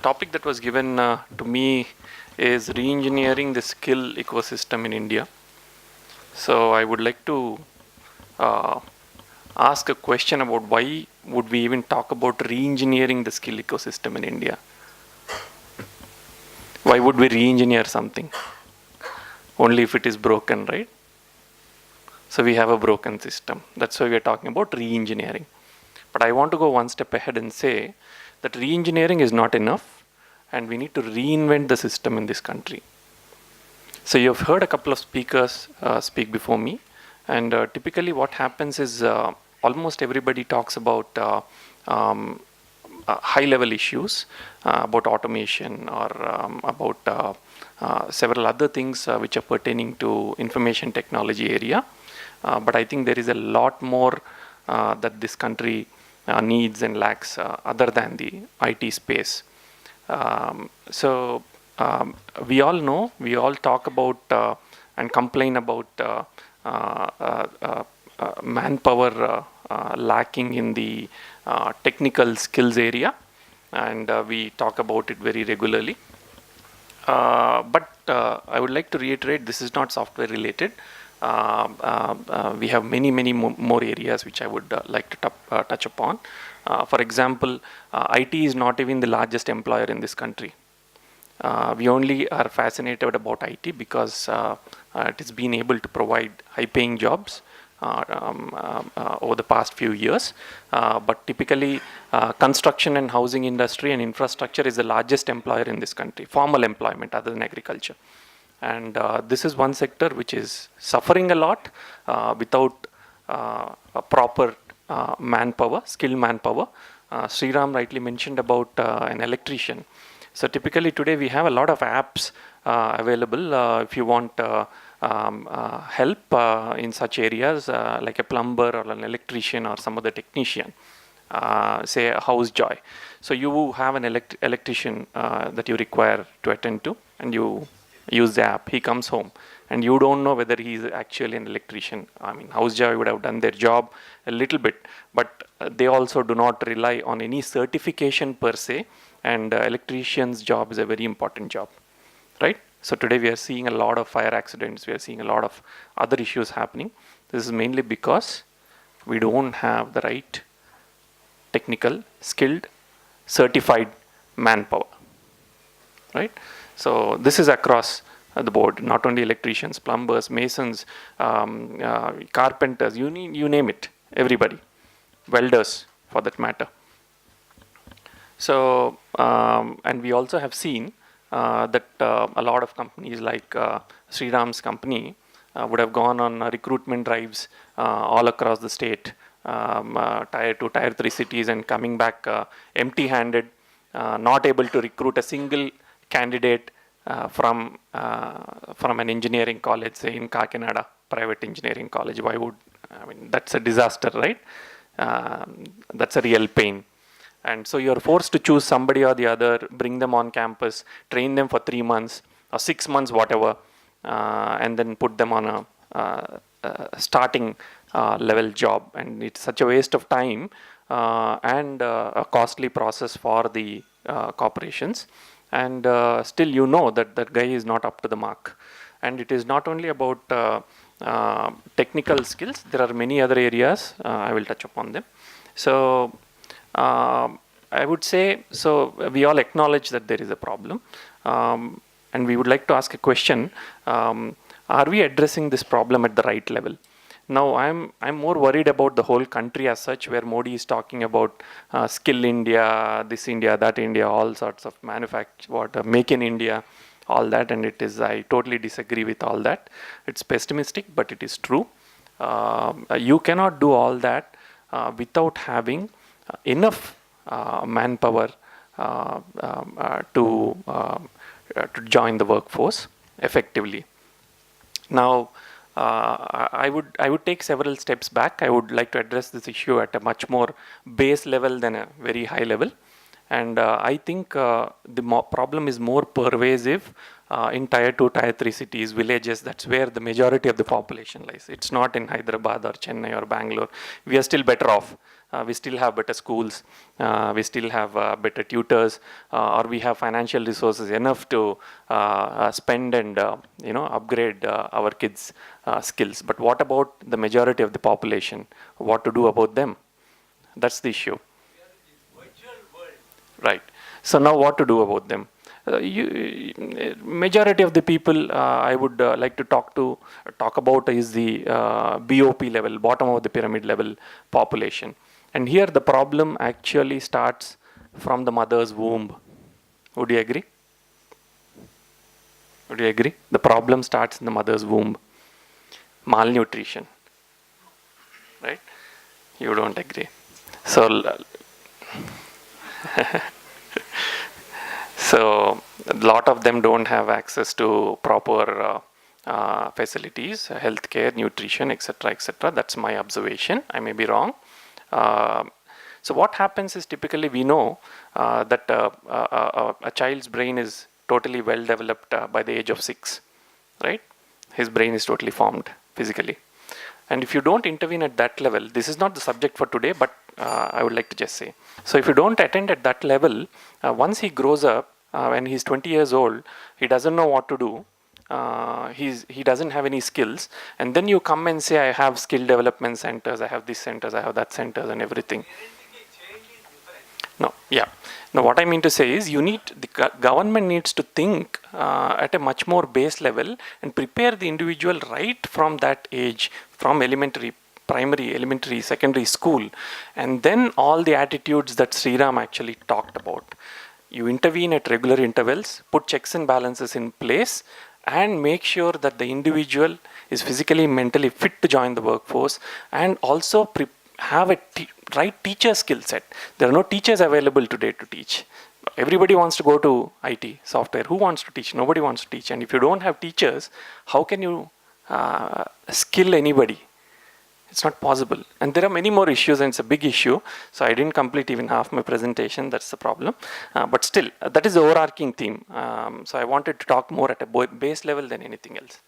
topic that was given to me is re-engineering the skill ecosystem in India. So I would like to uh, ask a question about why would we even talk about re-engineering the skill ecosystem in India? Why would we re-engineer something? Only if it is broken, right? So we have a broken system. That's why we are talking about re-engineering. But I want to go one step ahead and say that re-engineering is not enough, and we need to reinvent the system in this country. So you've heard a couple of speakers speak before me, and typically what happens is almost everybody talks about high-level issues about automation or about several other things which are pertaining to information technology area. But I think there is a lot more that this country needs and lacks other than the IT space. So we all know, we all talk about and complain about manpower lacking in the technical skills area, and we talk about it very regularly. But I would like to reiterate, this is not software related. We have many more areas which I would like to touch upon. For example, IT is not even the largest employer in this country. We only are fascinated about IT because it has been able to provide high-paying jobs over the past few years. But typically, construction and housing industry and infrastructure is the largest employer in this country, formal employment other than agriculture. And this is one sector which is suffering a lot without a proper manpower, skilled manpower. Sriram rightly mentioned about an electrician. So typically today we have a lot of apps available if you want help in such areas like a plumber or an electrician or some other technician, say a house joy. So you have an electrician that you require to attend to, and you use the app. He comes home and you don't know whether he is actually an electrician. I mean, house joy would have done their job a little bit, but they also do not rely on any certification per se, and electrician's job is a very important job, right? So today we are seeing a lot of fire accidents, we are seeing a lot of other issues happening. This is mainly because we don't have the right technical, skilled, certified manpower, right? So this is across the board, not only electricians, plumbers, masons, carpenters, you name it, everybody, welders for that matter. So, and we also have seen that a lot of companies like Sriram's company would have gone on recruitment drives all across the state, tier 2, tier 3 cities, and coming back empty-handed, not able to recruit a single candidate from an engineering college, say in Kakinada, private engineering college. Why would, I mean, that's a disaster, right? That's a real pain. And so you're forced to choose somebody or the other, bring them on campus, train them for 3 months or 6 months, whatever, and then put them on a starting level job. And it's such a waste of time and a costly process for the corporations. And still you know that that guy is not up to the mark. And it is not only about technical skills, there are many other areas, I will touch upon them. So I would say, so we all acknowledge that there is a problem, and we would like to ask a question, are we addressing this problem at the right level? Now, I'm more worried about the whole country as such, where Modi is talking about skill India, this India, that India, all sorts of make in India, all that, and it is, I totally disagree with all that. It's pessimistic, but it is true. You cannot do all that without having enough manpower to join the workforce effectively. Now, I would take several steps back. I would like to address this issue at a much more base level than a very high level. And I think the problem is more pervasive in tier 2, tier 3 cities, villages. That's where the majority of the population lies. It's not in Hyderabad or Chennai or Bangalore. We are still better off. We still have better schools, we still have better tutors, or we have financial resources enough to spend and upgrade our kids' skills. But what about the majority of the population? What to do about them? That's the issue. Right. So now what to do about them? Majority of the people I would like to talk about is the BOP level, bottom of the pyramid level population. And here the problem actually starts from the mother's womb. Would you agree? Would you agree? The problem starts in the mother's womb. Malnutrition. Right? You don't agree. So, so a lot of them don't have access to proper facilities, healthcare, nutrition, etc., etc. That's my observation. I may be wrong. So what happens is typically we know that a child's brain is totally well developed by the age of 6, right? His brain is totally formed physically. And if you don't intervene at that level, this is not the subject for today, but I would like to just say. So if you don't attend at that level, once he grows up, when he's 20 years old, he doesn't know what to do. He doesn't have any skills, and then you come and say, I have skill development centers, I have this centers, I have that centers, and everything. No, yeah. Now what I mean to say is, the government needs to think at a much more base level and prepare the individual right from that age, from elementary, primary, elementary, secondary school, and then all the attitudes that Sriram actually talked about. You intervene at regular intervals, put checks and balances in place, and make sure that the individual is physically, mentally fit to join the workforce, and also have a right teacher skill set. There are no teachers available today to teach. Everybody wants to go to IT, software. Who wants to teach? Nobody wants to teach. And if you don't have teachers, how can you skill anybody? It's not possible. And there are many more issues, and it's a big issue. So I didn't complete even half my presentation. That's the problem. But still, that is the overarching theme. So I wanted to talk more at a base level than anything else.